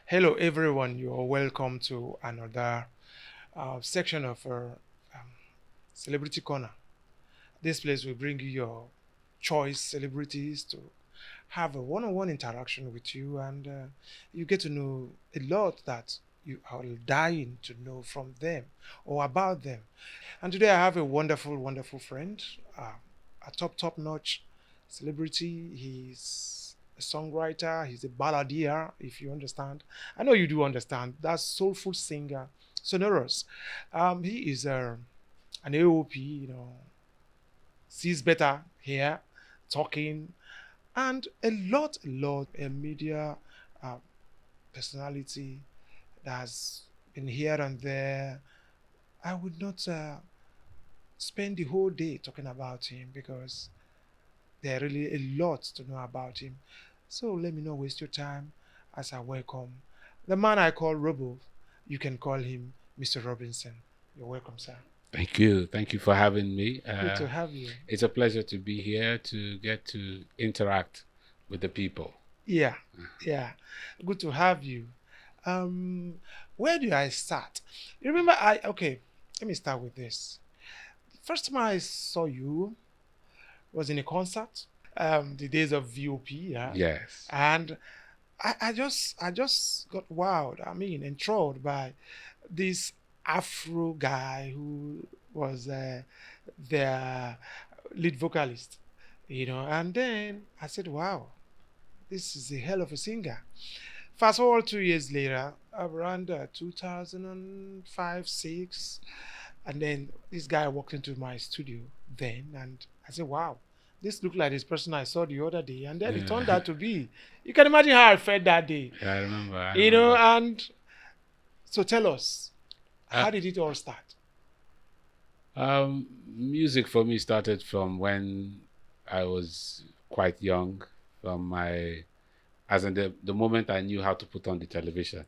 Hello, everyone. You're welcome to another section of our Celebrity Corner. This place will bring you your choice celebrities to have a one-on-one interaction with you, and you get to know a lot that you are dying to know from them or about them. And today I have a wonderful, wonderful friend, a top-notch celebrity. He's a songwriter. He's a balladeer, if you understand. I know you do understand. That soulful singer, sonorous. He is an AOP, sees better here, talking, and a media uh, personality that has been here and there. I would not spend the whole day talking about him because there are really a lot to know about him. So let me not waste your time as I welcome the man I call Robo. You can call him Mr. Robinson. You're welcome, sir. Thank you. Thank you for having me. Good to have you. It's a pleasure to be here to get to interact with the people. Yeah, yeah. Good to have you. Um, where do I start? You remember okay, let me start with this. First time I saw you was in a concert, the days of VOP, yeah. Yes. And I just got wowed. I mean, enthralled by this Afro guy who was their lead vocalist, And then I said, "Wow, this is a hell of a singer." Fast forward 2 years later, around 2005, six, and then this guy walked into my studio then, and I said, "Wow, this looked like this person I saw the other day." And then it turned out to be. You can imagine how I felt that day, Yeah, I remember. And so tell us, Uh, how did it all start? Music for me started from when I was quite young. From my, as in the moment I knew how to put on the television.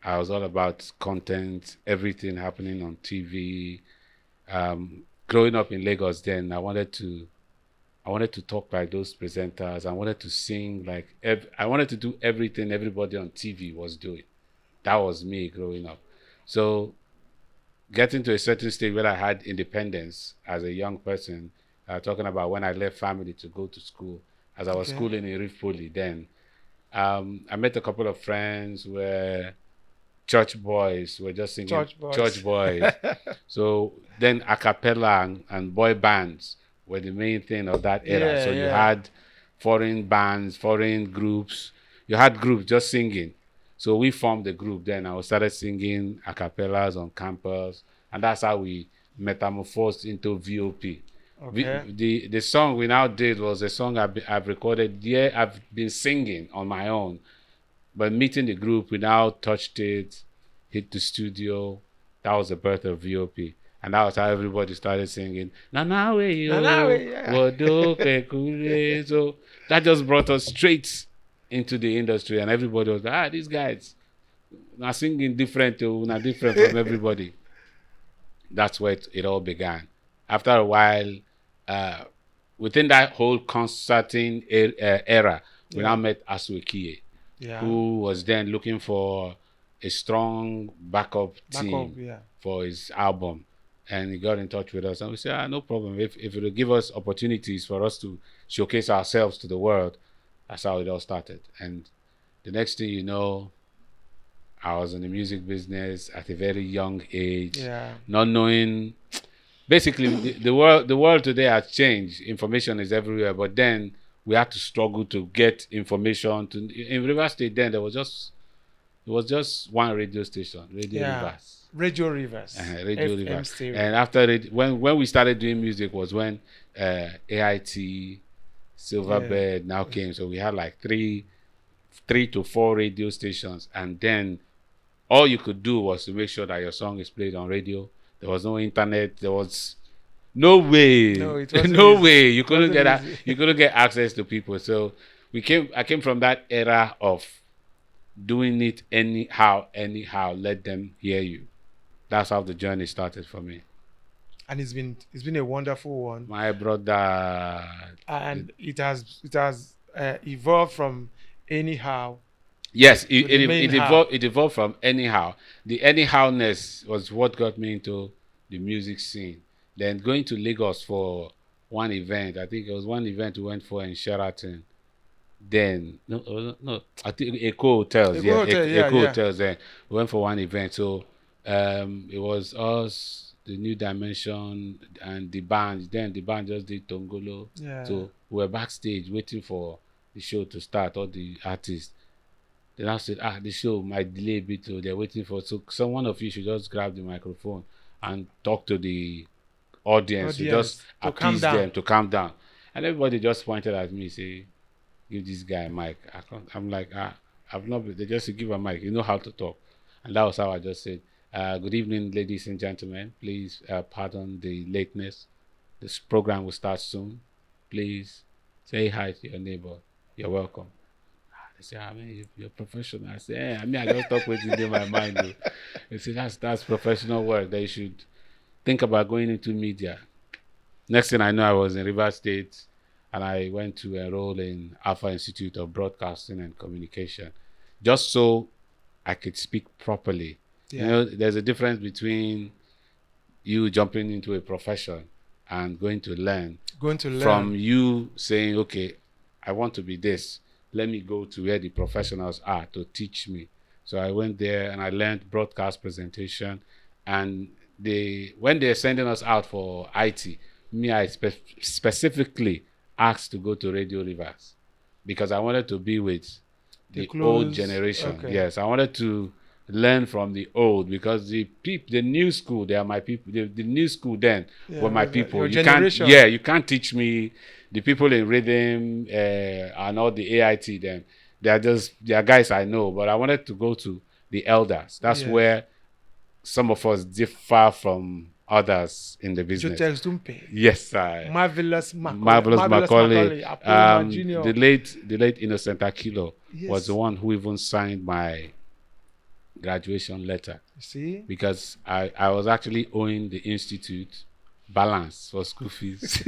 I was all about content, everything happening on TV. Growing up in Lagos, then I wanted to talk like those presenters. I wanted to sing like I wanted to do everything everybody on TV was doing. That was me growing up. So getting to a certain stage where I had independence as a young person, talking about when I left family to go to school, as I was Okay. schooling in Rift Poly then, I met a couple of friends where church boys were just singing Church boys. church boys. So then a cappella and boy bands were the main thing of that era. Yeah, So you yeah. had foreign bands, foreign groups. You had groups just singing. So we formed a group then. I started singing a cappellas on campus. And that's how we metamorphosed into VOP. Okay. The song we now did was a song I've recorded. Yeah, I've been singing on my own. But meeting the group, we now touched it, hit the studio. That was the birth of VOP. And that was how everybody started singing. Na na we yo, Yeah. wodo kekule. So that just brought us straight into the industry, and everybody was like, these guys are singing different, not different from everybody. That's where it all began. After a while, uh, within that whole concerting era, we now Yeah. met Asuekie, Yeah. who was then looking for a strong backup Back up, team yeah. for his album. And he got in touch with us, and we said, no problem. If it will give us opportunities for us to showcase ourselves to the world, that's how it all started. And the next thing you know, I was in the music business at a very young age, Yeah. not knowing. Basically, the world today has changed. Information is everywhere, but then we had to struggle to get information. In River State, then there was just one radio station, Radio Yeah. Rivers. Radio Rivers. Radio FM Rivers. stereo. And after it, when we started doing music was when AIT, Silverbird now came. So we had like three to four radio stations, and then all you could do was to make sure that your song is played on radio. There was no internet. There was no way, No, it wasn't no easy. way you It couldn't wasn't get easy. you couldn't get access to people. So I came from that era of doing it anyhow. Let them hear you. That's how the journey started for me. And it's been a wonderful one. My brother, And it has evolved from anyhow Yes, to the main it how. evolved. It evolved from anyhow. The anyhowness was what got me into the music scene. Then going to Lagos for one event. I think it was one event we went for in Sheraton. Then no, I think Echo Hotels. Ego Yeah, Hotel, yeah, Echo yeah. Hotels. Then we went for one event. So it was us, the New Dimension, and the band. Then the band just did Tongolo. Yeah. So we were backstage waiting for the show to start. All the artists. Then I said, the show might delay a bit, so they're waiting for. So someone of you should just grab the microphone and talk to the audience to just Audience to calm appease down. them to calm down. And everybody just pointed at me, say, "Give this guy a mic." I'm like, I've not. They just said, give a mic. You know how to talk, and that was how I just said, "Good evening, ladies and gentlemen. Please pardon the lateness. This program will start soon. Please say hi to your neighbor. You're welcome." They say, I mean, you're professional. I say, I mean, I just talk with you in my mind. Though. They say, that's professional work. They should think about going into media. Next thing I know, I was in River State and I went to enroll in Alpha Institute of Broadcasting and Communication just so I could speak properly. Yeah. You know, there's a difference between you jumping into a profession and going to learn from you saying, okay, I want to be this. Let me go to where the professionals are to teach me. So I went there and I learned broadcast presentation. And when they're sending us out for IT, I specifically asked to go to Radio Rivers because I wanted to be with the old generation. Okay. Yes, I wanted to learn from the old because the new school, they are my people. The new school then were my people. Your You generation. you can't teach me the people in rhythm and all the AIT. Then they are guys I know, but I wanted to go to the elders. That's where some of us differ from others in the business. Yes, sir. Marvelous Macaulay. Junior. The late Innocent Aquilo was the one who even signed my graduation letter. You see? Because I was actually owing the institute balance for school fees.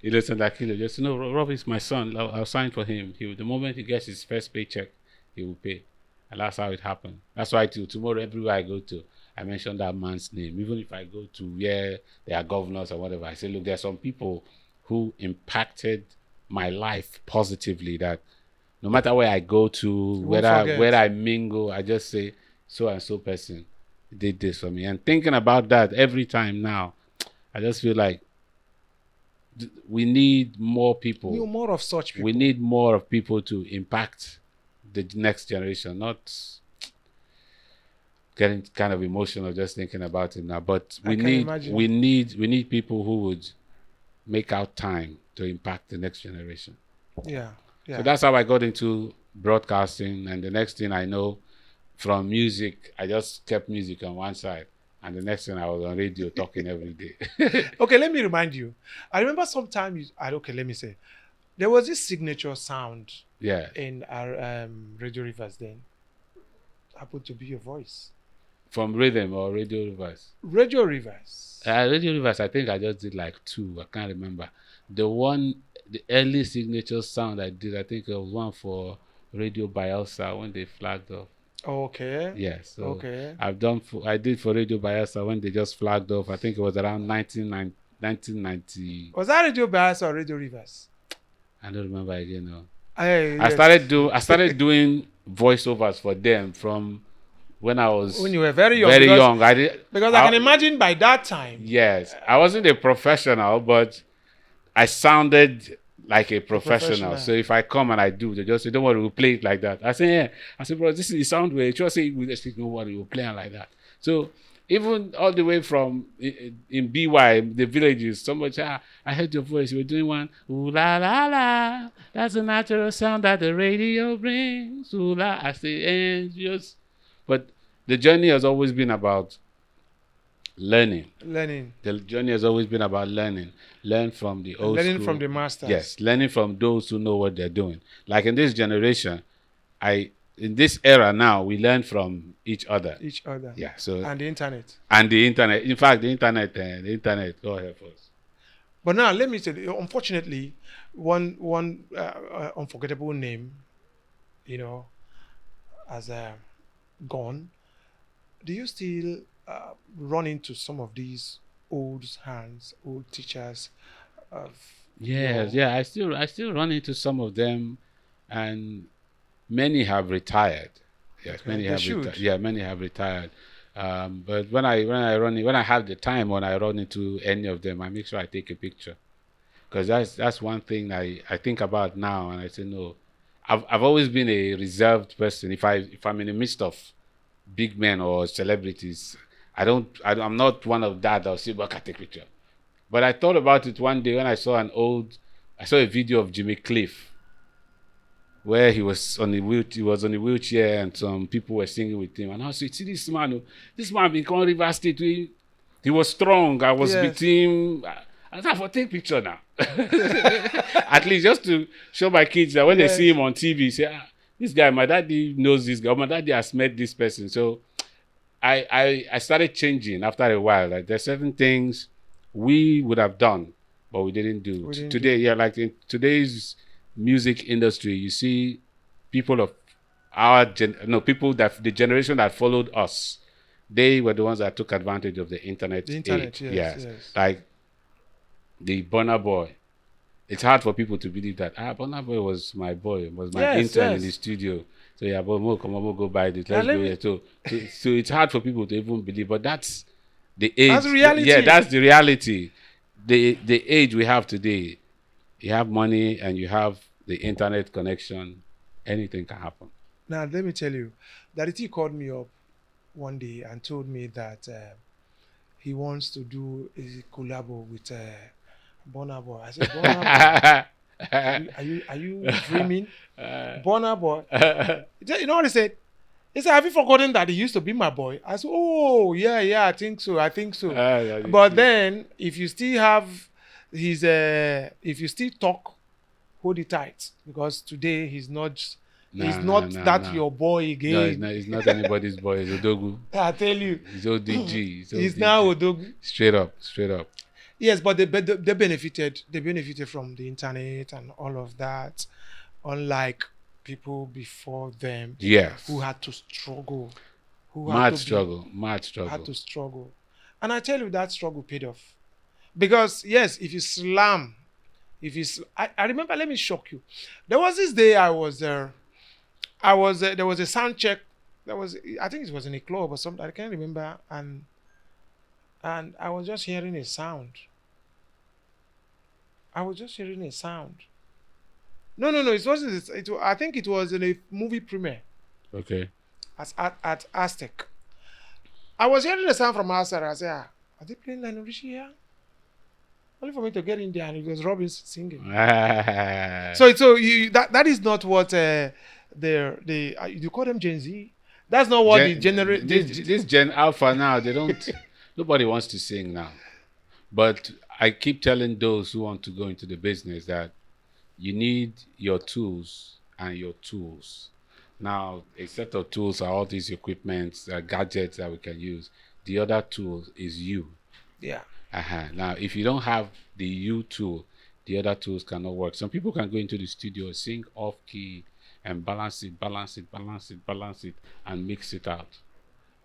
Innocent Aquilo just, Rob is my son. I'll sign for him. The moment he gets his first paycheck, he will pay. And that's how it happened. That's why tomorrow, everywhere I go to, I mention that man's name. Even if I go to where there are governors or whatever, I say, look, there are some people who impacted my life positively that no matter where I go to, where I mingle, I just say, so and so person did this for me. And thinking about that every time now, I just feel like we need more people. We need more of such people. We need more of people to impact the next generation, not getting kind of emotional just thinking about it now. But we need people who would make out time to impact the next generation. Yeah. So that's how I got into broadcasting, and the next thing I know, from music, I just kept music on one side, and the next thing I was on radio talking every day. Okay, let me remind you. I remember sometime let me say, there was this signature sound. Yeah. In our Radio Rivers then, happened to be your voice. From Rhythm or Radio Rivers? Radio Rivers. Radio Rivers, I think I just did like 2. I can't remember. The early signature sound I did, I think it was one for Radio Bielsa when they flagged off. Okay. Yes. So okay. I did for Radio Bielsa when they just flagged off. I think it was around 1990. Was that Radio Bielsa or Radio Rivers? I don't remember again now. I started doing voiceovers for them from when you were very young. Because I can imagine by that time. Yes, I wasn't a professional, but I sounded like a professional. So if I come and I do, they just say, "Don't worry, we'll play it like that." I say, "Yeah." I say, "Bro, this is the sound way." Just say, "Don't worry, we'll play it like that." So even all the way from in BY, the villages, somebody say, "I heard your voice. You were doing one, ooh la la la. That's the natural sound that the radio brings. Ooh la." I say, and just, but the journey has always been about learning. The journey has always been about learning. Learn from the old learning school. From the masters. Yes, learning from those who know what they're doing. Like in this generation, in this era now, we learn from each other. Yeah. So and the internet. In fact, the internet go ahead first. But now let me say, unfortunately, one unforgettable name you know, has gone, do you still run into some of these old hands, old teachers of Yes, your? yeah. I still run into some of them, and many have retired. Yes, Okay, many they have retired. should. Yeah, many have retired. But when I have the time, when I run into any of them, I make sure I take a picture, because that's one thing I think about now, and I say no. I've always been a reserved person. If I'm in the midst of big men or celebrities, I'm not one of that that'll say, "Well, I can take picture." But I thought about it one day when I saw a video of Jimmy Cliff where he was on a wheelchair and some people were singing with him. And I said, see this man been come River State. He was strong. I was with Yes. him. I said, for take picture now. At least just to show my kids that when they see Yes. him on TV, say, this guy, my daddy knows this guy. My daddy has met this person. So I started changing after a while. Like there's certain things we would have done, but we didn't do. We didn't Today, do. yeah, like in today's music industry, you see people of our people that the generation that followed us, they were the ones that took advantage of the internet The internet, age. yes, Yes, yes. like the Burna Boy. It's hard for people to believe that Burna Boy was my boy, was my Yes, intern in the yes. studio. So yeah, but come on, we'll go buy this. Now Let's let go me. here. So it's hard for people to even believe, but that's the That's age. Yeah, reality. that's the reality. The age we have today. You have money and you have the internet connection. Anything can happen. Now let me tell you, Daddy called me up one day and told me that he wants to do a collabo with Burna Boy. I said, Burna Boy, are you dreaming? Burna Boy. You know what he said? He said, have you forgotten that he used to be my boy? I said, oh, yeah, yeah, I think so. I think so. But then, if you still have if you still talk, hold it tight. Because today he's not that your boy No, again. it's not anybody's boy. It's Odogu. I tell you, It's ODG. he's now Odogu. Straight up, straight up. Yes, but they benefited. They benefited from the internet and all of that, unlike people before them Yes. who had to struggle, who had Mad to struggle. Mad had struggle. to struggle. And I tell you, that struggle paid off. Because yes, if you slam, I remember. Let me shock you. There was this day I was there. There was a sound check. I think it was in a club or something. I can't remember. And I was just hearing a sound. I was just hearing a sound. No, no, no. It wasn't. I think it was in a movie premiere Okay. at Aztec. I was hearing a sound from outside. I said, are they playing Lionel Richie here? Only for me to get in there and it was Robin singing. That is not what you call them Gen Z. That's not what This Gen Alpha now, they don't. Nobody wants to sing now. But I keep telling those who want to go into the business that you need your tools and your tools. Now, a set of tools are all these equipments, gadgets that we can use. The other tool is you. Yeah. Now, if you don't have the you tool, the other tools cannot work. Some people can go into the studio, sing off key, and balance it, and mix it out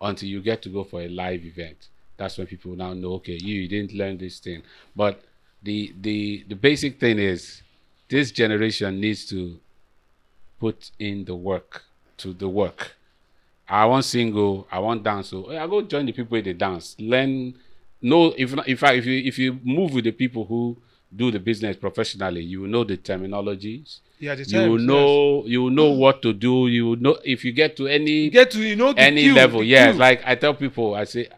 until you get to go for a live event. That's when people now know, okay, you didn't learn this thing. But the basic thing is this generation needs to put in the work to the work. I want single, I want dance. So I go join the people in the dance. Learn. No, if you move with the people who do the business professionally, you will know the terminologies. Yeah, the You will terms, know you will know what to do. You will know if you get to any the level. the Yes, cue. like I tell people, I say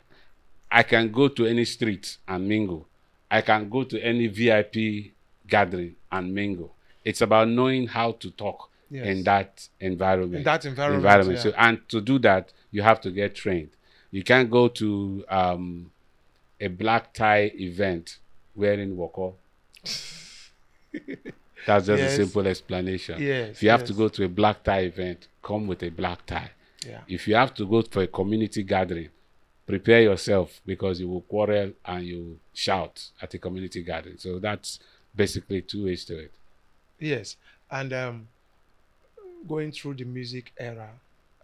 I can go to any street and mingle. I can go to any VIP gathering and mingle. It's about knowing how to talk Yes. in that environment. In that environment, yeah. So, and to do that, you have to get trained. You can't go to a black tie event wearing woko. That's just Yes. a simple explanation. Yes, If you have to yes. go to a black tie event, come with a black tie. Yeah. If you have to go for a community gathering, prepare yourself because you will quarrel and you shout at a community gathering. So that's basically two ways to it. Yes. And going through the music era,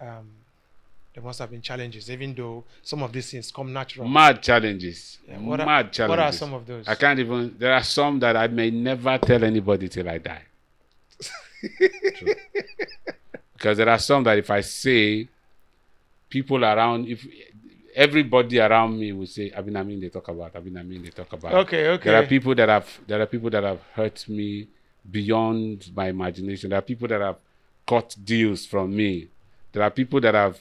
there must have been challenges, even though some of these things come natural. Mad challenges. Yeah, Mad challenges. what are some of those? I can't even. There are some that I may never tell anybody till I die. True. Because there are some that if I say, people around, if everybody around me will say, Abinamin they talk about, Abinamin they talk about. Okay. There are people that have hurt me beyond my imagination. There are people that have cut deals from me. There are people that have,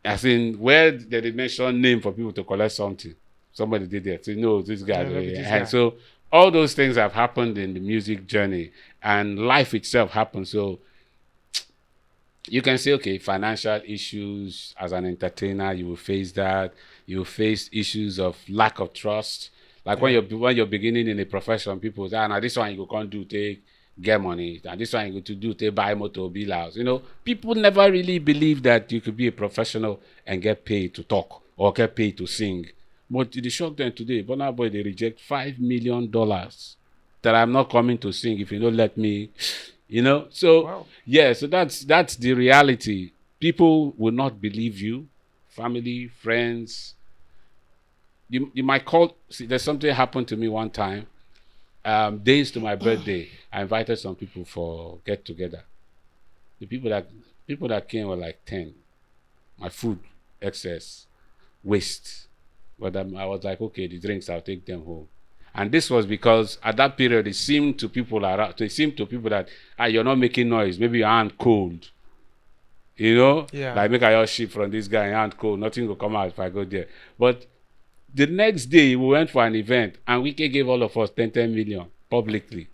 as in, where they mention name for people to collect something. Somebody did it. So, this guy. Guy. So all those things have happened in the music journey, and life itself happened. So you can say, okay, financial issues as an entertainer, you will face that. You will face issues of lack of trust. Like when you're beginning in a profession, people say, now this one you can't do, take get money. And this one you go to do, take buy motor, bill house. People never really believe that you could be a professional and get paid to talk or get paid to sing. But the shock them today, Burna Boy, they reject $5 million that I'm not coming to sing if you don't let me. So Wow. yeah, so that's the reality. People will not believe you, family, friends. You might call. See, there's something happened to me one time. Days to my birthday, I invited some people for get together. The people that came were like 10. My food excess, waste. But I was like, okay, the drinks, I'll take them home. And this was because at that period, it seemed to people that you're not making noise. Maybe your hand cold. Yeah. Like make a your ship from this guy, your hand cold. Nothing will come out if I go there. But the next day, we went for an event, and Wike gave all of us 10 million publicly.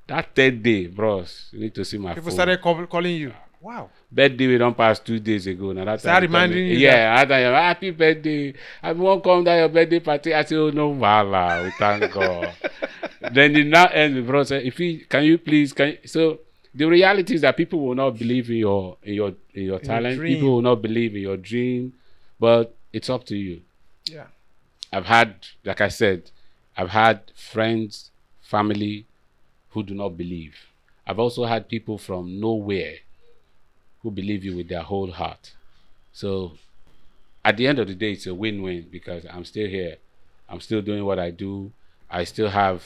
That third day, bros, you need to see my People phone. started calling you. Wow. Birthday we don't pass 2 days ago. Now that Start reminding you. Yeah, I thought, happy birthday. I won't come down your birthday party. I said, oh no, voila, we thank God. Then it now ends with bro say, so the reality is that people will not believe in your talent. dream. People will not believe in your dream, but it's up to you. Yeah. I've had, like I said, friends, family who do not believe. I've also had people from nowhere who believe you with their whole heart. So at the end of the day, it's a win-win because I'm still here. I'm still doing what I do. I still have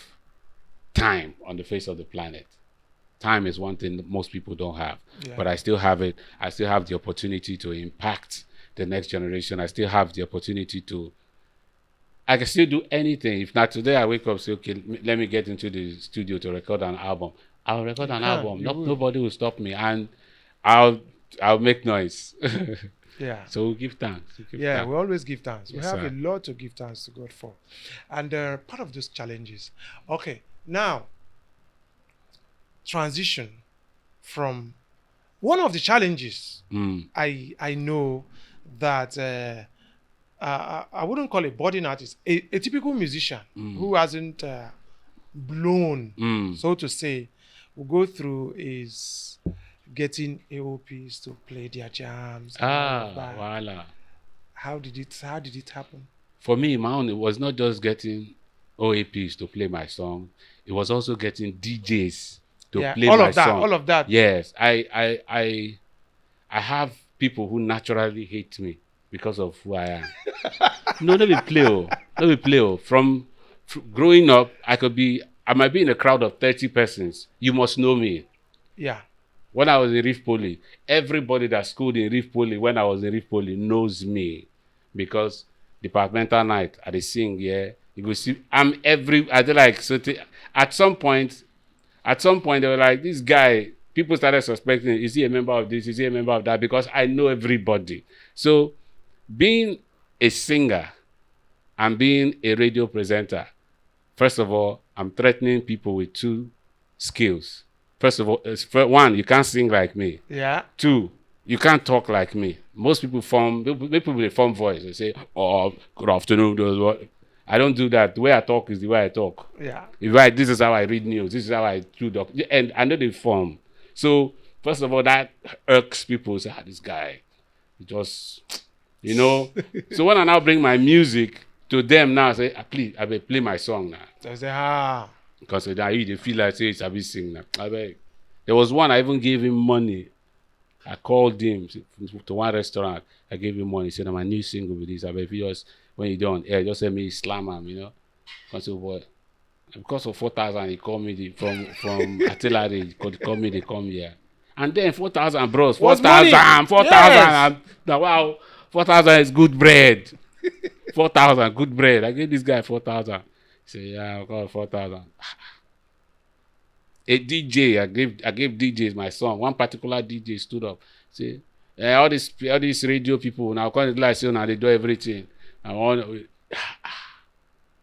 time on the face of the planet. Time is one thing that most people don't have, but I still have it. I still have the opportunity to impact the next generation. I still have the opportunity I can still do anything. If not today, I wake up and say, okay, let me get into the studio to record an album. I'll record an album. Nobody will stop me, and I'll make noise. Yeah. So we give thanks. We always give thanks. Yes, we have sir. a lot to give thanks to God for. And part of those challenges. Okay, now, transition from one of the challenges I know that I wouldn't call a budding artist, a typical musician who hasn't blown, so to say, will go through is getting AOPs to play their jams. And all of that. Voila. How did it happen? For me, my own, it was not just getting OAPs to play my song. It was also getting DJs to play my song. All of that. Yes, I have people who naturally hate me because of who I am. No, let me play. From growing up, I might be in a crowd of 30 persons. You must know me. Yeah. When I was in Reef Poly, everybody that schooled in Reef Poly when I was in Reef Poly knows me because departmental night, I sing, yeah. You go see, at some point, they were like, this guy, people started suspecting, is he a member of this? Is he a member of that? Because I know everybody. So being a singer and being a radio presenter, first of all, I'm threatening people with 2 skills. First of all, one, you can't sing like me. Yeah. 2, you can't talk like me. Most people form voice. They say, oh, good afternoon. I don't do that. The way I talk is the way I talk. Yeah. This is how I read news. This is how I do and I know they form. So, first of all, that irks people. Say, this guy, he just, So when I now bring my music to them now, I say, please, I will play my song now. They say, Because now you feel like say it's a bit sing now. I beg. There was one I even gave him money. I called him to one restaurant. I gave him money. He said, "I'm a new single with this. I bet if you just when you don't air, just send me slam him, you know." I said, "What?" Because of 4,000, he called me from artillery. He called me. They come here, and then 4,000 bros, Was money. 4,000, 4,000. Yes. Now wow, 4,000 is good bread. 4,000 good bread. I gave this guy 4,000. He said, "Yeah, I got 4,000." A DJ, I gave DJs my song. One particular DJ stood up, say, all these radio people now come to like say now they do everything. I want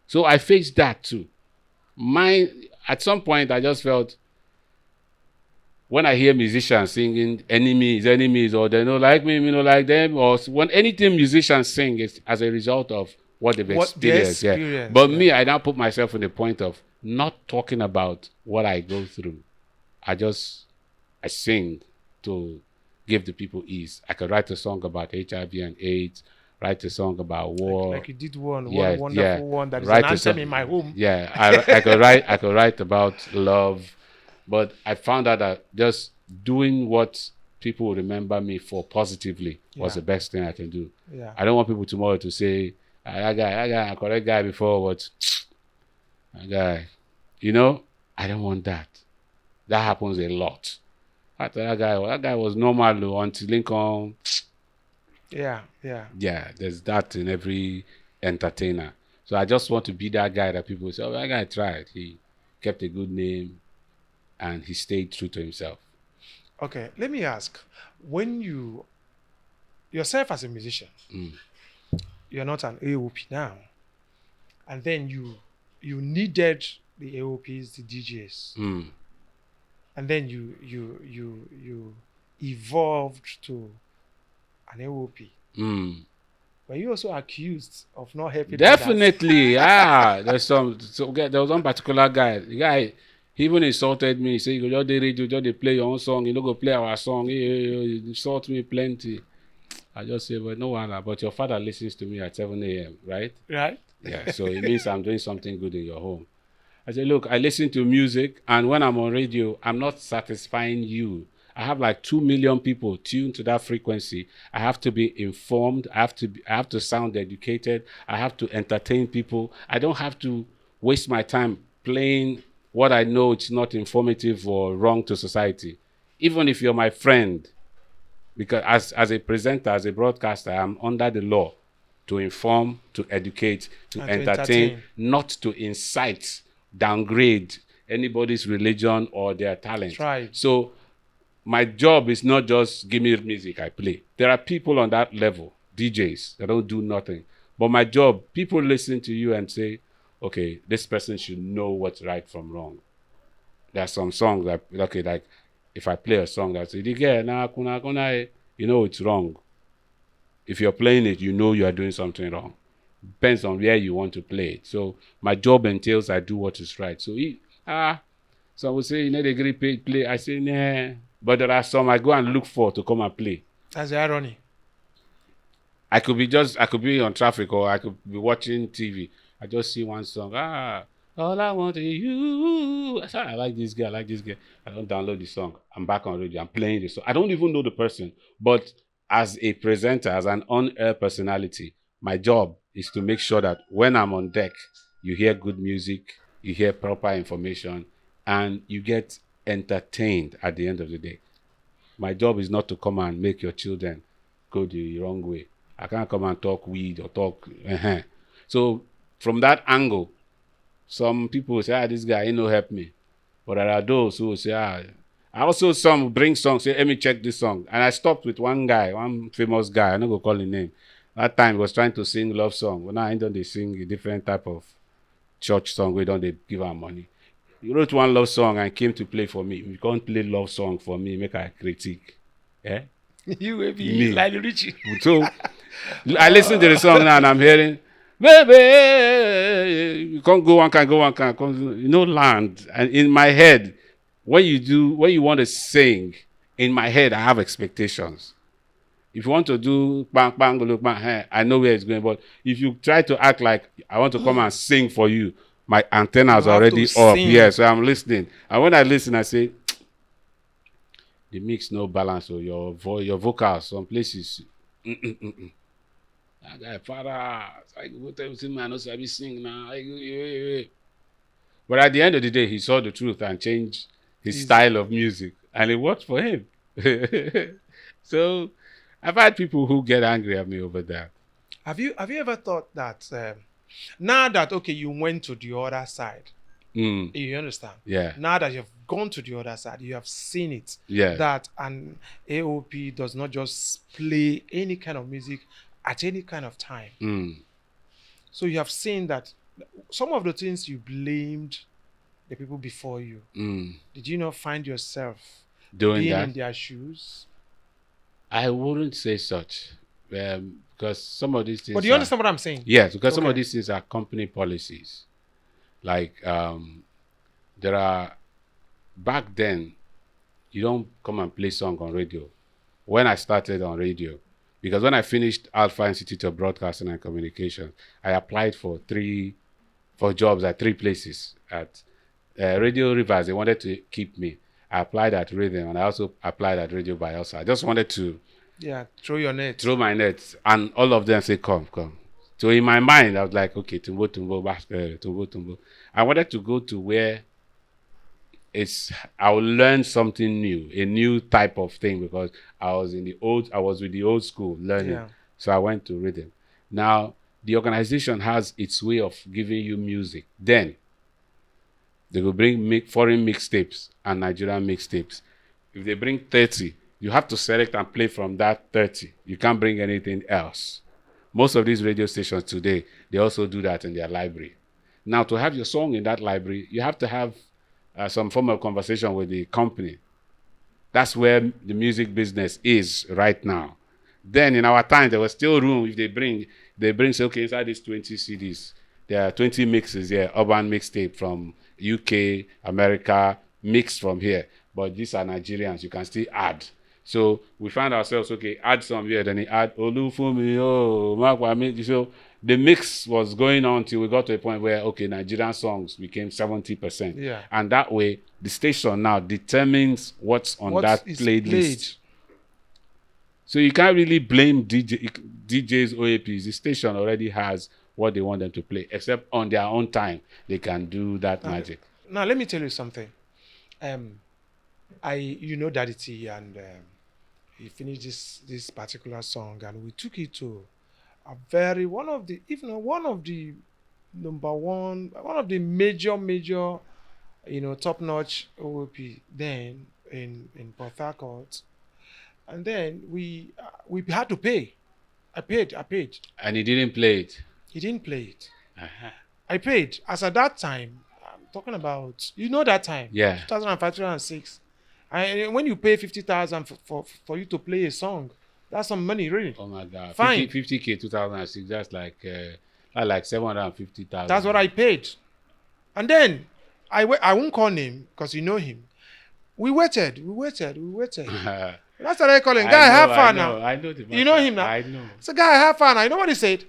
so I faced that too. At some point I just felt when I hear musicians singing enemies, or they don't like me don't like them, or when anything musicians sing is as a result of what they've experienced. Yeah. But me, I now put myself in the point of not talking about what I go through. I sing to give the people ease. I could write a song about HIV and AIDS, write a song about war. Like you did one wonderful one that is write an anthem in my home. Yeah, I could write about love, but I found out that just doing what people will remember me for positively was the best thing I can do. Yeah. I don't want people tomorrow to say, that guy, a correct guy before, but that guy, you know, I don't want that. That happens a lot. That guy was normal until Lincoln. Yeah. Yeah, there's that in every entertainer. So I just want to be that guy that people say, "Oh, that guy tried. He kept a good name and he stayed true to himself." Okay, let me ask. When you yourself as a musician, you're not an AOP now, and then you needed the AOPs, the DJs, and then you evolved to an AOP. Were you also accused of not helping? Definitely, there was one particular guy. The guy, he even insulted me. He said, "You just radio, just play your own song. You don't go play our song." He insult me plenty. I just say, "Well, no one. But your father listens to me at 7 a.m. Right? Right? Yeah. So it means I'm doing something good in your home." I said, "Look, I listen to music, and when I'm on radio, I'm not satisfying you. I have like 2 million people tuned to that frequency. I have to be informed. I have to sound educated. I have to entertain people. I don't have to waste my time playing what I know it's not informative or wrong to society. Even if you're my friend, because as a presenter, as a broadcaster, I'm under the law to inform, to educate, to entertain, not to incite, downgrade anybody's religion or their talent." Right. So my job is not just give me music, I play. There are people on that level, DJs, that don't do nothing. But my job, people listen to you and say, "Okay, this person should know what's right from wrong." There are some songs that, okay, like if I play a song that says, you know it's wrong. If you're playing it, you know you are doing something wrong. Depends on where you want to play it. So my job entails I do what is right. So some will say, they agree play. I say, nah. But there are some I go and look for to come and play. That's the irony. I could be on traffic, or I could be watching TV. I just see one song. All I want is you. I say, I like this guy. I don't download the song. I'm back on radio. I'm playing the song. I don't even know the person. But as a presenter, as an on-air personality, my job is to make sure that when I'm on deck, you hear good music, you hear proper information, and you get entertained at the end of the day. My job is not to come and make your children go the wrong way. I can't come and talk weed or talk. So from that angle, some people will say, this guy, he no help me. But there are those who will say, I also some bring songs, say, let me check this song. And I stopped with one guy, one famous guy, I'm not going to call his name. That time he was trying to sing love song. But now I don't they sing a different type of church song where don't they give her money. He wrote one love song and came to play for me. You can't play love song for me, make a critique. Yeah? You will be like Richie. So I listen to the song now and I'm hearing, baby, you can't go one can, land. And in my head, when you want to sing, in my head, I have expectations. If you want to do bang, bang, look, bang, I know where it's going. But if you try to act like I want to come and sing for you, my antennas are already up. Yeah, so I'm listening. And when I listen, I say, the mix no balance, or your vocals, some places. That guy, father, I go tell him, man, I know sabi sing now. But at the end of the day, he saw the truth and changed his style of music, and it worked for him. So I've had people who get angry at me over that. Have you ever thought that now that okay you went to the other side, you understand? Yeah. Now that you've gone to the other side, you have seen it. Yeah. That an AOP does not just play any kind of music at any kind of time. So you have seen that some of the things you blamed the people before you. Did you not find yourself doing being that in their shoes? I wouldn't say such, because some of these things. But do you understand what I'm saying? Yes, because some of these things are company policies. Like there are, back then, you don't come and play song on radio. When I started on radio, because when I finished Alpha Institute of Broadcasting and Communication, I applied for jobs at 3 places. At Radio Rivers, they wanted to keep me. I applied at Rhythm, and I also applied at Radio Bielsa. I just wanted to throw my net, and all of them say, come. So in my mind, I was like, okay, tumbo. I wanted to go to where I will learn something new, a new type of thing, because I was with the old school learning. Yeah. So I went to Rhythm. Now, the organization has its way of giving you music. Then they will bring foreign mixtapes and Nigerian mixtapes. If they bring 30, you have to select and play from that 30. You can't bring anything else. Most of these radio stations today, they also do that in their library. Now, to have your song in that library, you have to have some form of conversation with the company. That's where the music business is right now. Then in our time, there was still room. If they bring, say, okay, inside these 20 CDs, there are 20 mixes here, urban mixtape from UK, America, mixed from here. But these are Nigerians. You can still add. So we found ourselves, okay, add some here, then he add Olufumi, Makwami. So the mix was going on till we got to a point where, okay, Nigerian songs became 70%. Yeah. And that way, the station now determines what's on that playlist. So you can't really blame DJs, OAPs. The station already has what they want them to play, except on their own time, they can do that magic. Now, let me tell you something. You know Daddy T, and he finished this particular song, and we took it to one of the major, top-notch OOP then in Port Harcourt, and then we had to pay. I paid. And he didn't play it. He didn't play it. I paid. As at that time, I'm talking about, that time. Yeah. 2005, 2006. And when you pay 50,000 for you to play a song, that's some money, really. Oh my God. Fine. 50K 2006, that's like 750,000. That's what I paid. And then, I won't call him because you know him. We waited. That's what I call him. Guy, have fun now. I know the You know him now? I know. So, guy, have fun now. You know what he said?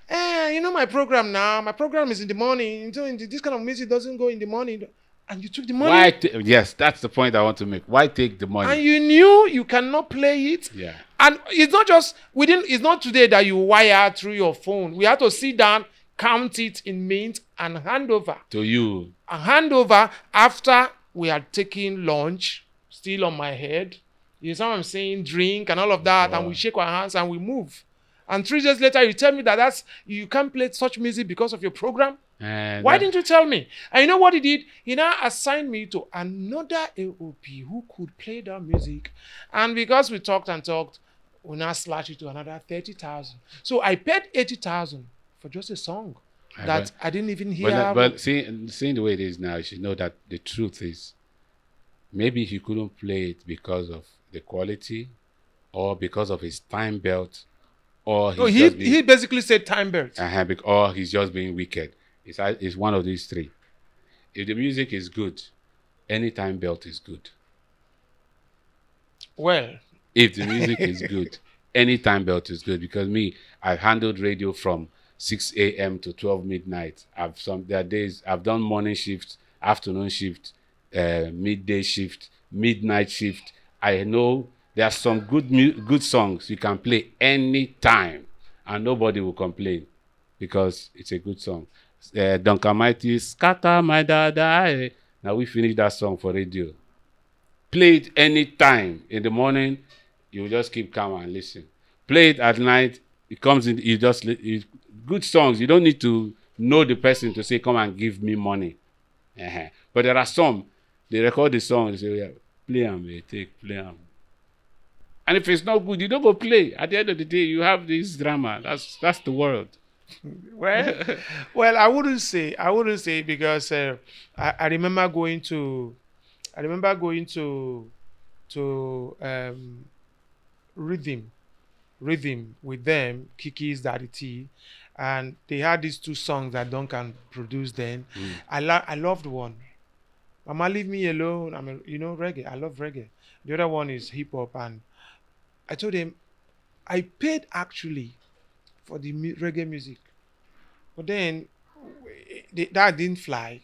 My program now. My program is in the morning. This kind of music doesn't go in the morning. And you took the money. Yes, that's the point I want to make. Why take the money? And you knew you cannot play it. Yeah. And it's not just it's not today that you wire through your phone. We have to sit down, count it in mint, and hand over. To you. And hand over after we had taken lunch, still on my head. You know what I'm saying? Drink and all of that. Wow. And we shake our hands and we move. And 3 days later, you tell me that you can't play such music because of your program? Why didn't you tell me? And you know what he did? He now assigned me to another AOP who could play that music. And because we talked, we now slashed it to another 30,000. So I paid 80,000 for just a song that I didn't even hear. But seeing the way it is now, you should know that the truth is, maybe he couldn't play it because of the quality, or because of his time belt, or he basically said time belt. Or he's just being wicked. It's one of these three. If the music is good, any time belt is good. Well, if the music is good, any time belt is good. Because I've handled radio from 6 a.m. to 12 midnight. There are days I've done morning shift, afternoon shift, midday shift, midnight shift. I know there are some good songs you can play anytime, and nobody will complain because it's a good song. Duncan Mighty, Scatter My Dada. Now we finish that song for radio. Play it anytime in the morning, you just keep calm and listen. Play it at night, it comes in, you just good songs. You don't need to know the person to say, come and give me money. But there are some, they record the song, they say, yeah, play them, play them. And if it's not good, you don't go play. At the end of the day, you have this drama. That's the world. Well, well, I wouldn't say because I remember going to rhythm with them, Kiki's Daddy T, and they had these two songs that Duncan produced. Then I loved one. Mama Leave Me Alone. I mean, reggae. I love reggae. The other one is hip hop, and I told him I paid actually for the reggae music, but then that didn't fly.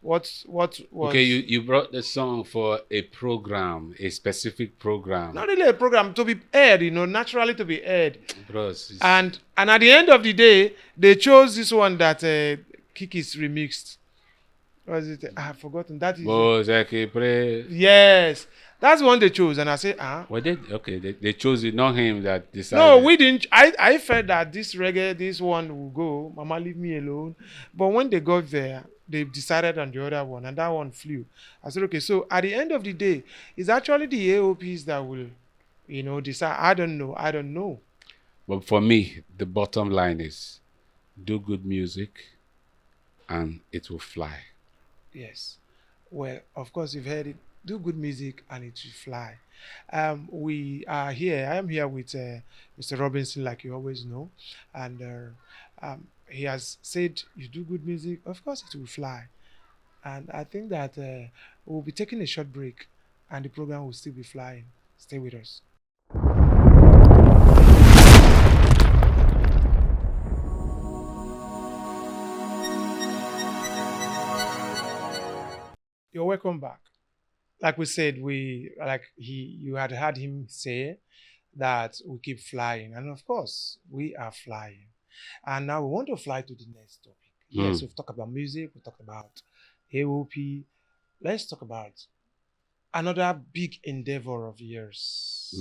What Okay, was you brought the song for a program, a specific program. not really a program to be aired, naturally to be aired. Bros, And at the end of the day, they chose this one that Kiki's remixed. What was it? I've forgotten. That is yes. That's the one they chose, and I said, well, they chose it, not him that decided. no, we didn't. I felt that this reggae, this one will go. Mama Leave Me Alone. But when they got there, they decided on the other one, and that one flew. I said, okay. So at the end of the day, it's actually the AOPs that will, decide. I don't know. I don't know. But for me, the bottom line is do good music and it will fly. Yes. Well, of course, you've heard it. Do good music and it will fly. We are here. I am here with Mr. Robinson, like you always know, and he has said, "You do good music, of course it will fly." And I think that we'll be taking a short break, and the program will still be flying. Stay with us. You're welcome back. Like we said, you had heard him say that we keep flying, and of course we are flying. And now we want to fly to the next topic. Yes, we've talked about music, we talked about AOP. Let's talk about another big endeavor of yours,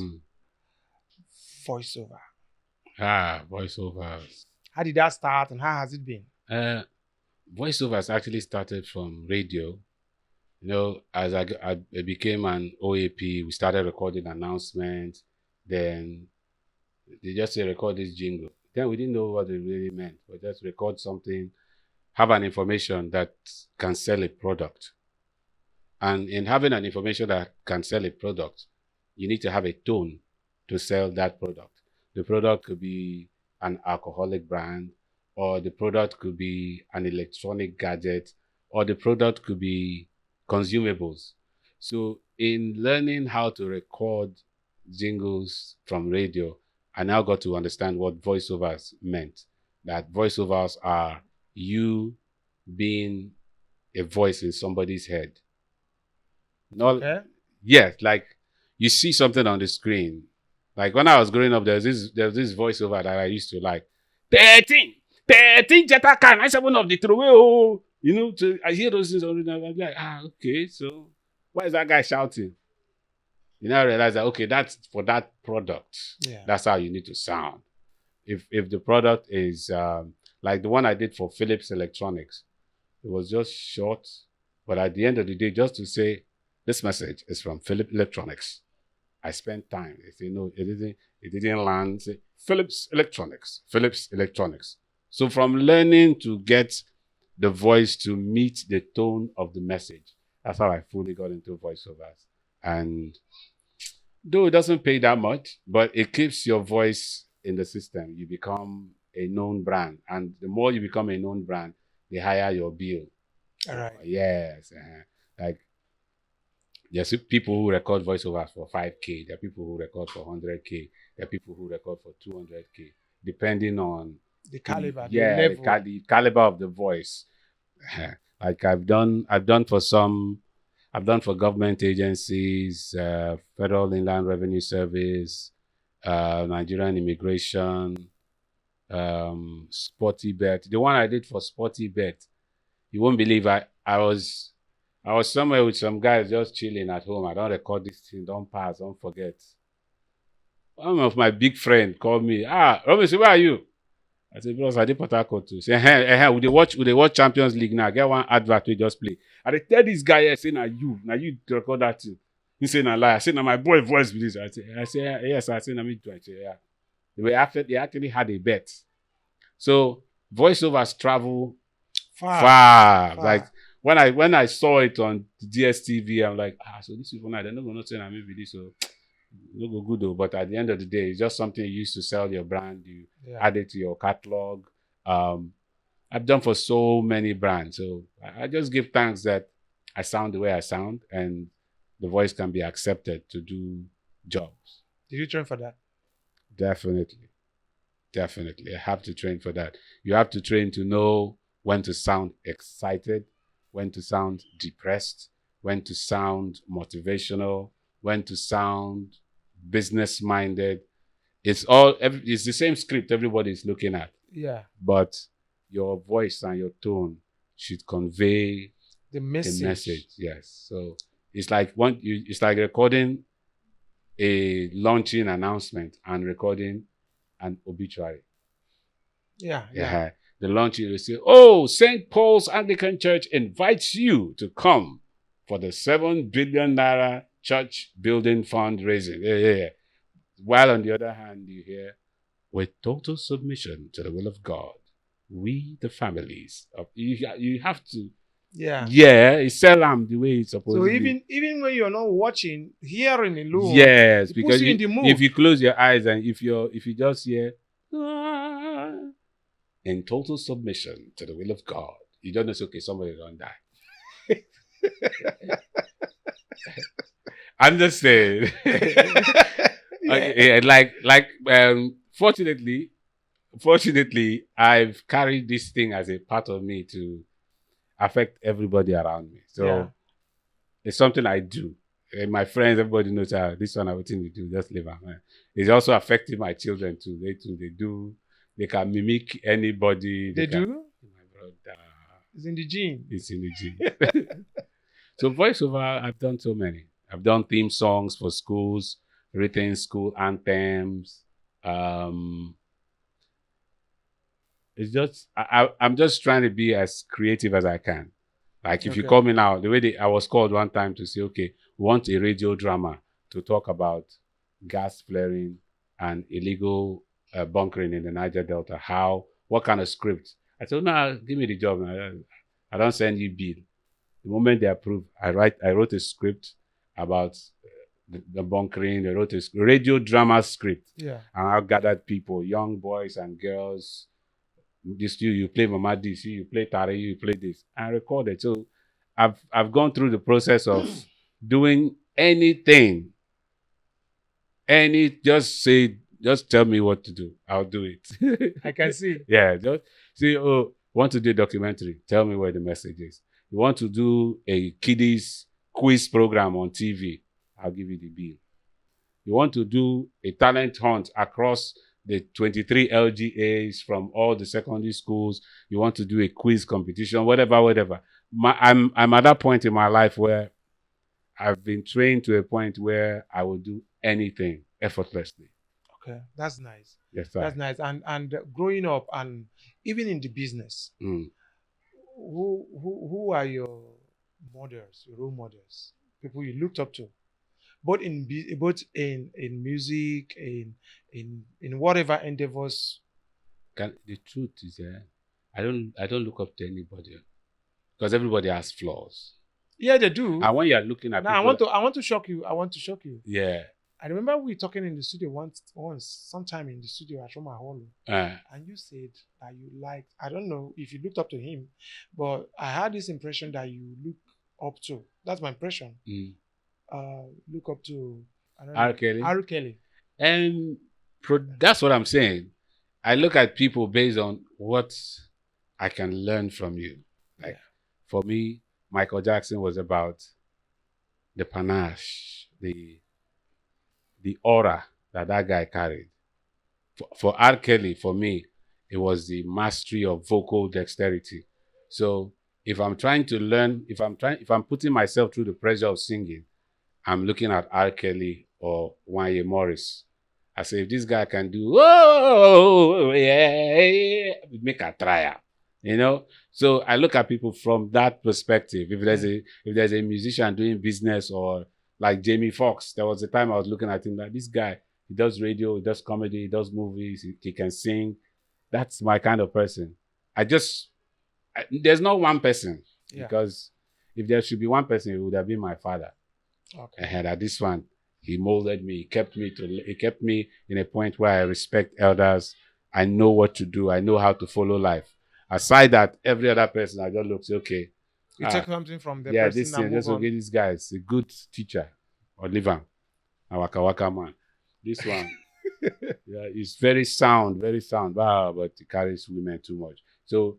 voiceover. Voiceovers. How did that start, and how has it been? Voiceovers actually started from radio. As I became an OAP, we started recording announcements. Then they just say record this jingle. Then we didn't know what it really meant, but just record something, have an information that can sell a product. And in having an information that can sell a product, you need to have a tone to sell that product. The product could be an alcoholic brand, or the product could be an electronic gadget, or the product could be consumables. So in learning how to record jingles from radio, I now got to understand what voiceovers meant. That voiceovers are you being a voice in somebody's head. Not, Okay. yes, like you see something on the screen. Like when I was growing up, there's this voiceover that I used to like. 13, 13 Jetta can, I 7 of the throwaway. Oh, I hear those things already. I'm like, okay, so why is that guy shouting? I realize that, okay, that's for that product. Yeah. That's how you need to sound. If the product is like the one I did for Philips Electronics, it was just short, but at the end of the day, just to say, this message is from Philips Electronics. I spent time. They say, no, it didn't land. Say, Philips Electronics. So from learning to get the voice to meet the tone of the message, that's how I fully got into voiceovers. And though it doesn't pay that much, but it keeps your voice in the system. You become a known brand. And the more you become a known brand, the higher your bill. All right. Yes. Like, there's people who record voiceovers for 5K. There are people who record for 100K. There are people who record for 200K, depending on The caliber, yeah, the level. the caliber of the voice. Like I've done for some I've done for government agencies, Federal Inland Revenue Service, Nigerian Immigration, Sporty Bet. The one I did for Sporty Bet, you won't believe I was somewhere with some guys just chilling at home. I don't record this thing, don't pass, don't forget. One of my big friend called me. Robinson, where are you? I said, bros, I did Port Harcourt too. Say, we they watch Champions League now. Get one advert we just play. I tell this guy here, say, now you record that thing. He say, nah lie. I say, now my boy voice with this. I say, yes. I say, now me too. I say, yeah. They actually had a bet. So voiceovers travel far. Like when I saw it on DSTV, I'm like, so this is one I don't know nothing. I maybe this so no go good though. But at the end of the day, it's just something you use to sell your brand. You add it to your catalog. I've done for so many brands, so I just give thanks that I sound the way I sound, and the voice can be accepted to do jobs. Did you train for that? Definitely. I have to train for that. You have to train to know when to sound excited, when to sound depressed, when to sound motivational, when to sound business-minded. It's the same script everybody's looking at. Yeah. But your voice and your tone should convey the message. Yes. So it's like it's like recording a launching announcement and recording an obituary. Yeah. The launching will say, "Oh, St. Paul's Anglican Church invites you to come for the 7 billion naira church building fundraising." Yeah. While on the other hand, you hear, "With total submission to the will of God, we the families of..." You have to. Yeah, it's seldom the way it's supposed to be. So even when you're not watching, hearing alone, yes, because puts you in the mood. If you close your eyes and if you just hear in total submission to the will of God, you don't know it's okay, somebody don't die. I'm just saying. Fortunately, I've carried this thing as a part of me to affect everybody around me. So it's something I do. And my friends, everybody knows this one, everything we do, just live. It's also affecting my children too. They do. They can mimic anybody. They do? My brother. It's in the gene. It's in the gene. So voiceover, I've done so many. I've done theme songs for schools, written school anthems. It's just I'm just trying to be as creative as I can. Like if you call me now, the way I was called one time to say, okay, we want a radio drama to talk about gas flaring and illegal bunkering in the Niger Delta. What kind of script? I said, no, give me the job. I don't send you bill. The moment they approve, I wrote a script about the bunkering. I wrote a radio drama script. Yeah. And I gathered people, young boys and girls. You play Mama this, you play Tare, you play this, and recorded. So I've gone through the process of doing anything. Just tell me what to do. I'll do it. I can see. Yeah, just say, want to do a documentary? Tell me where the message is. You want to do a kiddies quiz program on TV? I'll give you the bill. You want to do a talent hunt across the 23 LGAs from all the secondary schools? You want to do a quiz competition? Whatever. I'm at that point in my life where I've been trained to a point where I will do anything effortlessly. Okay, that's nice. Yes, sir. That's nice. And growing up and even in the business, who are your models, your role models, people you looked up to, both in music, in whatever endeavors? The truth is, I don't look up to anybody because everybody has flaws. Yeah, they do. And when you're looking at people, I want to shock you. Yeah. I remember we talking in the studio once, sometime in the studio at Roma Hall, and you said that you liked, I don't know if you looked up to him, but I had this impression that you look up to. That's my impression. Look up to R. Kelly. R. Kelly. And that's what I'm saying. I look at people based on what I can learn from you. Like for me, Michael Jackson was about the panache, the aura that that guy carried. For R. Kelly, for me, it was the mastery of vocal dexterity. So if I'm trying to learn, if I'm putting myself through the pressure of singing, I'm looking at R. Kelly or Wanye Morris. I say, if this guy can do, oh, yeah, make a try. You know? So I look at people from that perspective. If there's a musician doing business or like Jamie Foxx, there was a time I was looking at him like this guy, he does radio, he does comedy, he does movies, he can sing. That's my kind of person. There's not one person Yeah. because if there should be one person, it would have been my father. Okay. And at this one, he molded me. He kept me in a point where I respect elders. I know what to do. I know how to follow life. Aside that, every other person, I just look, say, okay, You take something from the yeah, person this and thing, move just on. okay, this guy is a good teacher or liver, a waka waka man. This one, yeah, is very sound, but he carries women too much. So,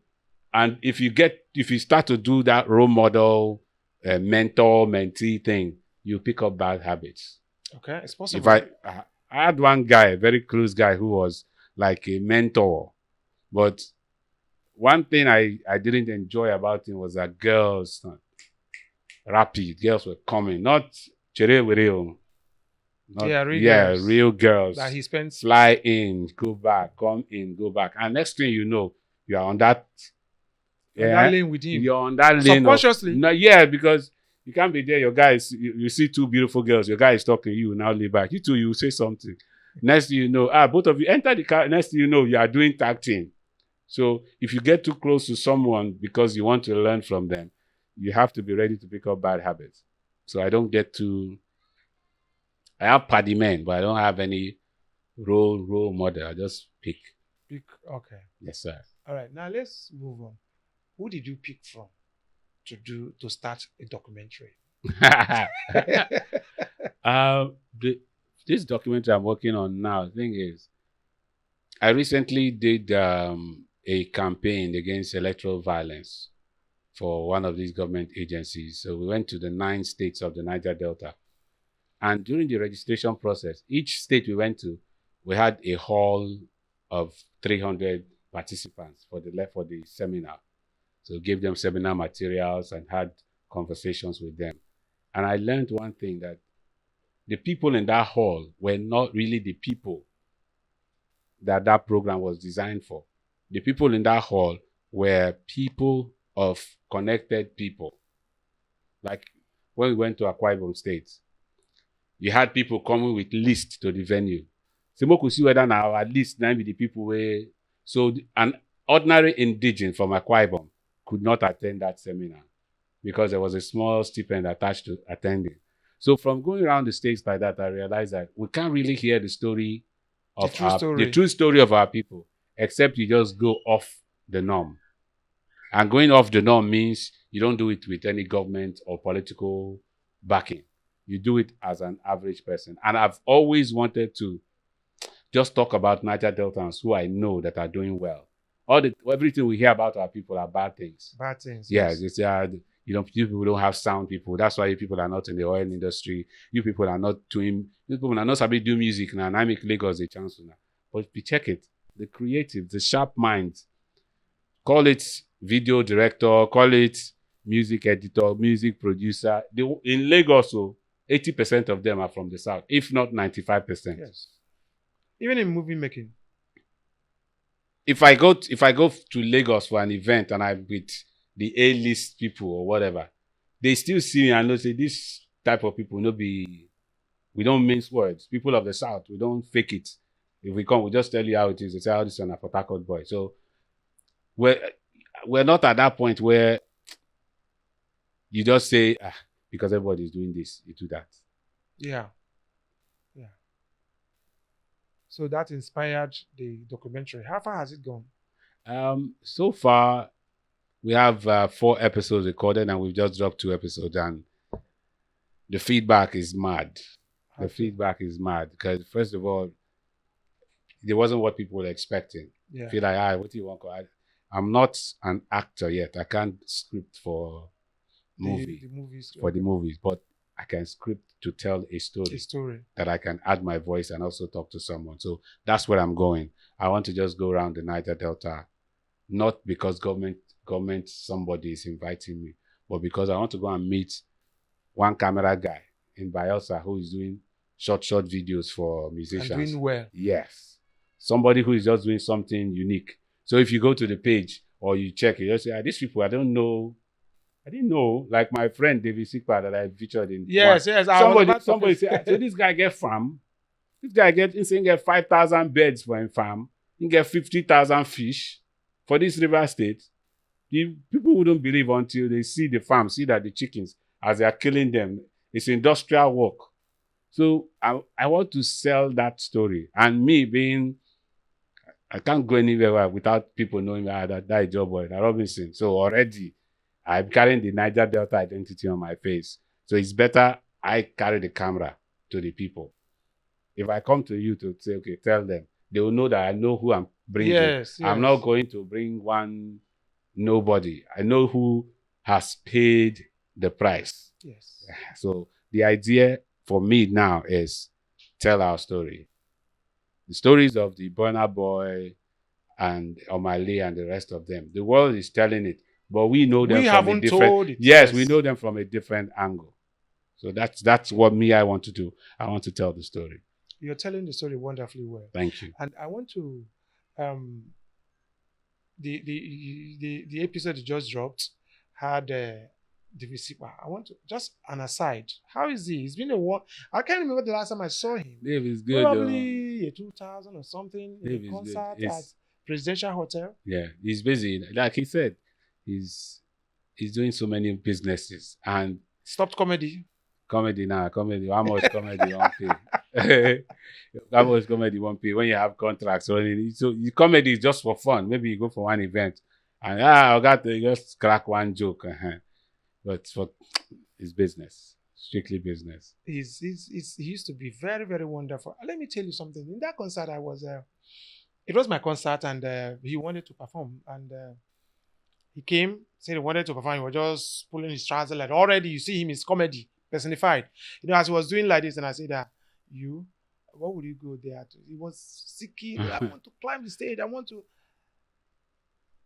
and if you start to do that role model, mentor, mentee thing, you pick up bad habits. Okay, it's If possible. I had one guy, a very close guy, who was like a mentor, but one thing I didn't enjoy about him was that girls were coming, not chere were, not Yeah, real yeah, girls real girls. that he spends Fly in, go back, come in, go back, and next thing you know, you are on that. on that Yeah, lane with him. you're on that lane of Subconsciously. no, yeah, because you can't be there. Your guys, you see two beautiful girls. Your guy is talking. You now lay back. You two, you say something. Next thing you know, both of you enter the car. Next thing you know, you are doing tag team. So if you get too close to someone because you want to learn from them, you have to be ready to pick up bad habits. So I don't get too. I have paddy men, but I don't have any role model. I just pick. Okay. Yes, sir. All right. Now let's move on. Who did you pick from to start a documentary? This documentary I'm working on now, the thing is, I recently did a campaign against electoral violence for one of these government agencies. So we went to the 9 states of the Niger Delta. And during the registration process, each state we went to, we had a hall of 300 participants for the seminar. So gave them seminar materials and had conversations with them. And I learned one thing, that the people in that hall were not really the people that program was designed for. The people in that hall were people of connected people. Like when we went to Akwa Ibom State, you had people coming with lists to the venue. So we could see whether now our list now be the people where. So an ordinary indigene from Akwa Ibom could not attend that seminar because there was a small stipend attached to attending. So from going around the states like that, I realized that we can't really hear the story of the true story of our people, except you just go off the norm. And going off the norm means you don't do it with any government or political backing. You do it as an average person. And I've always wanted to just talk about Niger Deltans who I know that are doing well. Everything we hear about our people are bad things. Bad things. Yeah, Yes. they say, you people don't have sound people. That's why you people are not in the oil industry. You people are not doing music now. And I make Lagos a chance now. But if you check it, the creative, the sharp minds, call it video director, call it music editor, music producer. In Lagos, 80% of them are from the south, if not 95%. Yes. Even in movie making. If I go to Lagos for an event and I'm with the A-list people or whatever, they still see me and know say this type of people we don't mince words. People of the south, we don't fake it. If we come, we just tell you how it is. They say how this is a Port Harcourt boy. So we're not at that point where you just say because everybody's doing this, you do that. Yeah. Yeah. So that inspired the documentary. How far has it gone? So far, we have 4 episodes recorded and we've just dropped 2 episodes, and the feedback is mad. The feedback is mad because, first of all, it wasn't what people were expecting. Yeah. Feel like, what do you want? I'm not an actor yet. I can't script for The movies. the movies, but I can script to tell a A story story. that I can add my voice and also talk to someone. So that's where I'm going. I want to just go around the Niger Delta, not because government somebody is inviting me, but because I want to go and meet one camera guy in Bielsa who is doing short videos for And musicians. doing well. Yes. Somebody who is just doing something unique. So if you go to the page or you check, you just say, these people, I don't know. I didn't know. Like my friend David Sikpa that I featured in. Yes, one. yes. I was about Somebody to- said, so this guy get farm. This guy get 5,000 beds for him farm. He get 50,000 fish for this river state. The people wouldn't believe until they see the farm, see that the chickens, as they are killing them, it's industrial work. So I want to sell that story. And me being, I can't go anywhere without people knowing that job boy, that Robinson. So already I'm carrying the Niger Delta identity on my face. So it's better I carry the camera to the people. If I come to you to say, okay, tell them, they will know that I know who I'm bringing. Yes, I'm not going to bring one nobody. I know who has paid the price. Yes. So the idea for me now is tell our story. The stories of the Burna Boy and Omale and the rest of them. The world is telling it, but we know them We from a haven't different. told it. Yes, we know them from a different angle. So that's what I want to do. I want to tell the story. You're telling the story wonderfully well. Thank you. And I want to the episode you just dropped had DVC. I want to just an aside. How is he? It's been a while. I can't remember the last time I saw him. Dave is good. Probably 2000 or something. Dave In a is concert good. at Presidential Hotel. Yeah, he's busy. Like he said, he's doing so many businesses and Stopped comedy. comedy now. Comedy. How much comedy won't pay? How much comedy won't pay when you have contracts running? So the comedy is just for fun. Maybe you go for one event and I got to just crack one joke. But for it's business, strictly business. He used to be very, very wonderful. Let me tell you something. In that concert, I was. It was my concert, and he wanted to perform, and he came, said he wanted to perform. He was just pulling his trousers. Like already, you see him is comedy personified. You know, as he was doing like this, and I said that what would you go there to? He was seeking. I want to climb the stage. I want to.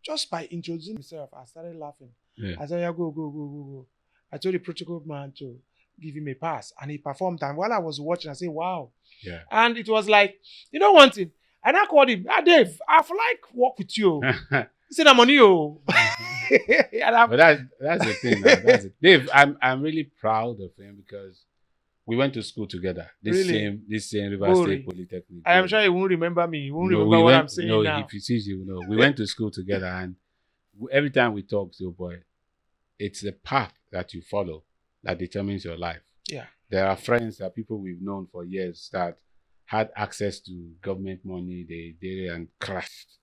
Just by introducing himself, I started laughing. Yeah. I said, yeah, go. I told the protocol man to give him a pass. And he performed. And while I was watching, I said, wow. Yeah. And it was like, you know one thing? And I called him, Dave, I feel like work with you. He said, I'm on you. But that's the thing. That's it. Dave, I'm really proud of him because we went to school together. This same River State Polytechnic. I am sure he won't remember me. He won't remember what I'm saying now. If he sees you, no. We went to school together, and every time we talk, so boy, it's the path that you follow that determines your life. Yeah. There are friends that people we've known for years that had access to government money, they did it and crashed.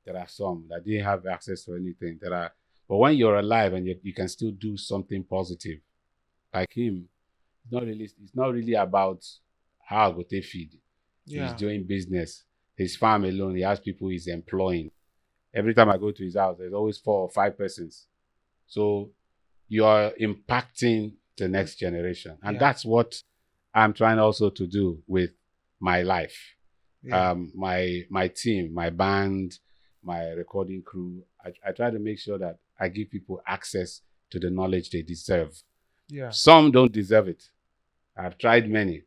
There are some that didn't have access to anything. But when you're alive and you can still do something positive, like him, it's not really about how I go take feed. Yeah. He's doing business. His farm alone, he has people he's employing. Every time I go to his house, there's always 4 or 5 persons. So you are impacting the next generation. And that's what I'm trying also to do with my life. Yeah. My team, my band, my recording crew. I try to make sure that I give people access to the knowledge they deserve. Yeah. Some don't deserve it. I've tried many.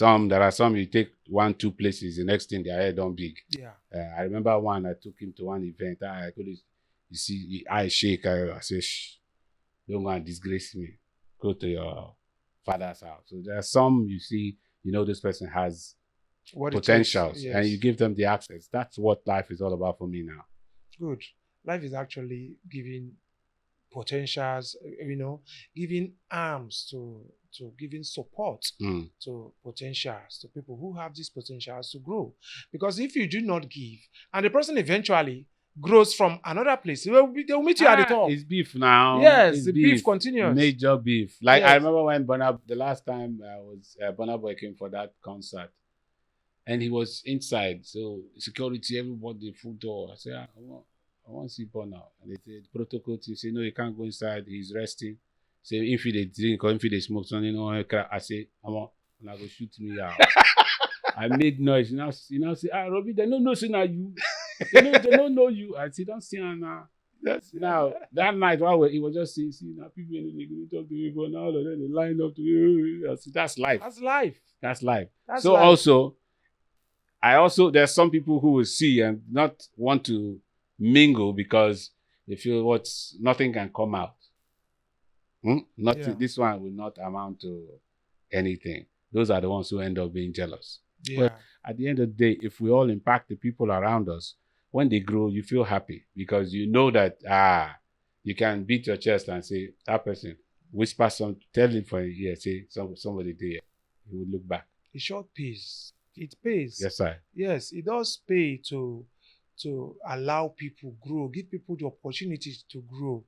There are some you take 1-2 places, the next thing their head don't big. Yeah. I remember one, I took him to one event. I could, you see, I shake. I say, shh, don't go and disgrace me. Go to your father's house. So there are some you see, this person has potentials, and you give them the access. That's what life is all about for me now. Good. Life is actually giving potentials, giving arms to giving support to potentials, to people who have these potentials to grow. Because if you do not give, and the person eventually grows from another place, they will meet you at the top. It's beef now. Yes, it's the beef continues. Major beef. Like I remember when the last time Burna Boy came for that concert, and he was inside. So security, everybody, full door. I said, I want to see Burna. And they said, protocol team say, no, you can't go inside. He's resting. Say if they drink or if they smoke something, I say, I'm gonna go shoot me out. I made noise. You know, say, Robbie, they don't know, say now you. They don't know you. I say, don't see her now. Now that night, while he was just saying, see now people in the going to talk to me, but now all of them they line up to me. I say, that's life. That's life. That's life. That's So life. also, there's some people who will see and not want to mingle because they feel nothing can come out. Nothing. Yeah. This one will not amount to anything. Those are the ones who end up being jealous. Yeah. But at the end of the day, if we all impact the people around us, when they grow, you feel happy because you know that you can beat your chest and say, that person, whisper something, tell him for a year, say somebody there. He would look back. It sure pays. It pays. Yes, sir. Yes, it does pay to allow people grow, give people the opportunities to grow.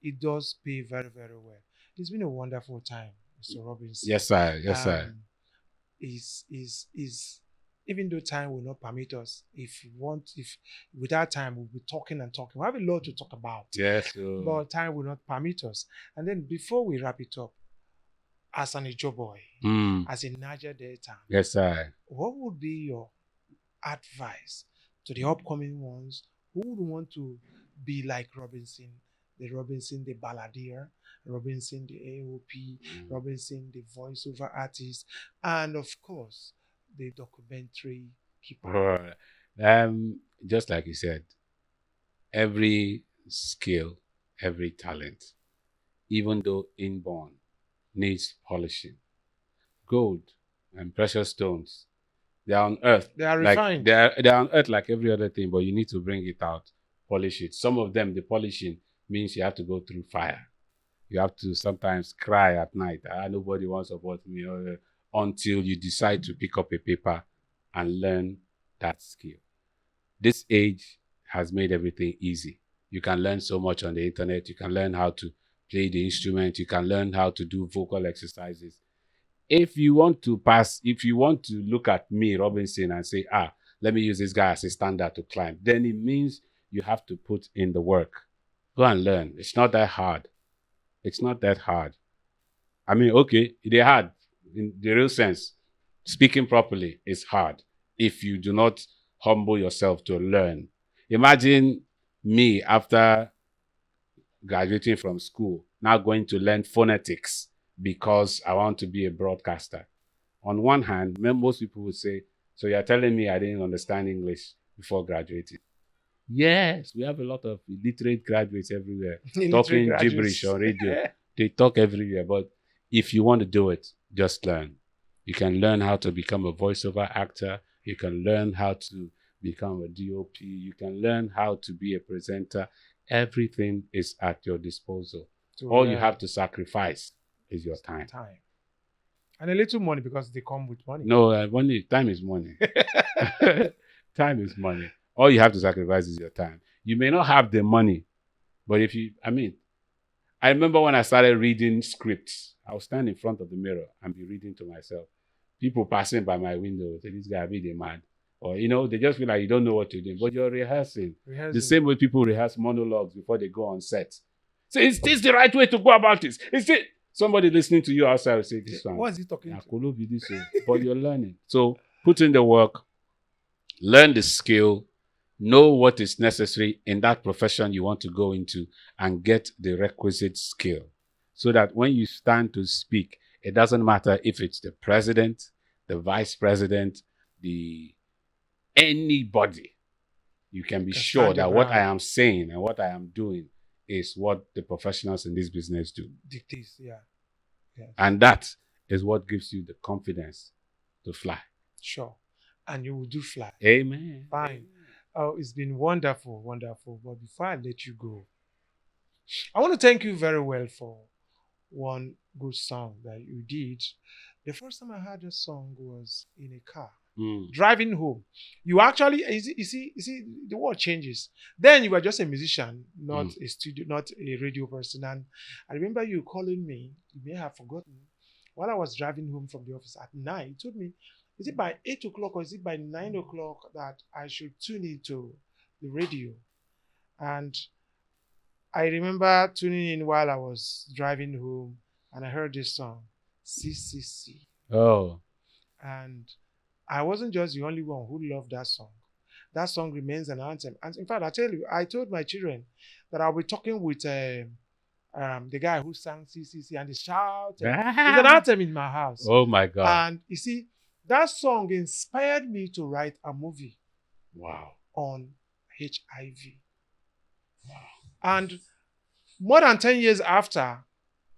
It does pay very, very well. It's been a wonderful time, Mr. Robinson. Yes, sir. Yes, sir. Is even though time will not permit us, if without time we'll be talking and talking. We have a lot to talk about. Yes. But time will not permit us. And then before we wrap it up, as an Ijo boy, as a Niger Delta, yes, sir, what would be your advice to the upcoming ones who would want to be like Robinson, the balladeer, Robinson, the AOP, Robinson, the voiceover artist, and of course, the documentary keeper? Just like you said, every skill, every talent, even though inborn, needs polishing. Gold and precious stones, they are on earth. They are refined. They are on earth like every other thing, but you need to bring it out, polish it. Some of them, the polishing means you have to go through fire. You have to sometimes cry at night. Nobody wants to support me until you decide to pick up a paper and learn that skill. This age has made everything easy. You can learn so much on the internet. You can learn how to play the instrument. You can learn how to do vocal exercises. If you want to look at me, Robinson, and say, let me use this guy as a standard to climb, then it means you have to put in the work. Go and learn. It's not that hard. It's not that hard. I mean, okay, they're hard in the real sense. Speaking properly is hard if you do not humble yourself to learn. Imagine me after graduating from school, now going to learn phonetics because I want to be a broadcaster. On one hand, most people would say, so you're telling me I didn't understand English before graduating? Yes, we have a lot of illiterate graduates everywhere talking gibberish on radio. They talk everywhere, but if you want to do it, just learn. You can learn how to become a voiceover actor. You can learn how to become a DOP. You can learn how to be a presenter. Everything is at your disposal. All you have to sacrifice is your time. And a little money, because they come with money. No, time is money. Time is money. All you have to sacrifice is your time. You may not have the money, but I remember when I started reading scripts, I would stand in front of the mirror and be reading to myself. People passing by my window say, this guy really mad. Or, they just feel like you don't know what to do, but you're rehearsing. The same way people rehearse monologues before they go on set. So is this the right way to go about this? Is it? Somebody listening to you outside will say, this one. What is he talking to? But you're learning. So put in the work, learn the skill, know what is necessary in that profession you want to go into, and get the requisite skill so that when you stand to speak, it doesn't matter if it's the president, the vice president, anybody. You can be sure that what I am saying and what I am doing is what the professionals in this business do. Dictates, yeah. Yes. And that is what gives you the confidence to fly. Sure. And you will do fly. Amen. Fine. Oh, it's been wonderful, wonderful. But before I let you go, I want to thank you very well for one good song that you did. The first time I heard this song was in a car. Driving home. You actually, you see, the world changes. Then you were just a musician, not a studio, not a radio person. And I remember you calling me, you may have forgotten, while I was driving home from the office at night. You told me, is it by 8 o'clock or is it by 9 o'clock that I should tune into the radio? And I remember tuning in while I was driving home and I heard this song, CCC. Oh, And I wasn't just the only one who loved that song. That song remains an anthem. And in fact, I tell you, I told my children that I'll be talking with the guy who sang CCC and he shouted. It's an anthem in my house. oh my God. And you see, that song inspired me to write a movie Wow. on HIV. And more than 10 years after,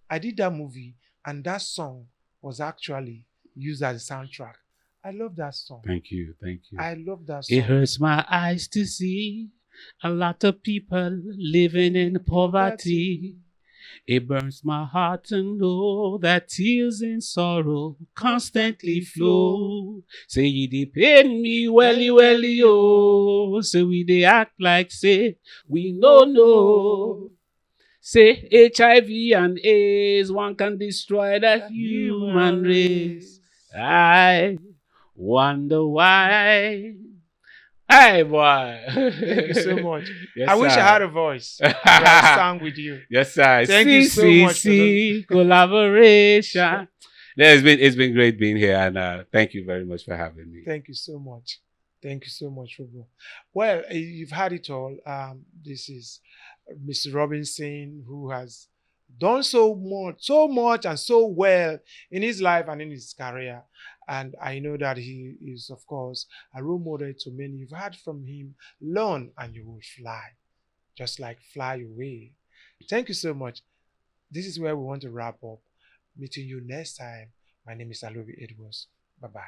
I did that movie, and that song was actually used as a soundtrack. I love that song. Thank you. Thank you. I love that It song. hurts my eyes to see a lot of people living in poverty. It burns my heart to know that tears and sorrow constantly flow. Say ye dey pain me welly welly oh. Say we dey act like say we no know. Say HIV and AIDS one can destroy the human race. I wonder why. Hey boy. Thank you so much. Yes, I wish I sir. had a voice that I sang with you. Yes, sir. Thank you so much for CCC collaboration. No, it's been great being here, and thank you very much for having me. Thank you so much. Thank you so much, Robo. Well, you've had it all. This is Mr. Robinson, who has done so much, and so well in his life and in his career. And I know that he is, of course, a role model to many. You've heard from him. Learn and you will fly, just like fly away. Thank you so much. This is where we want to wrap up. Meeting you next time. My name is Alobi Edwards. Bye bye.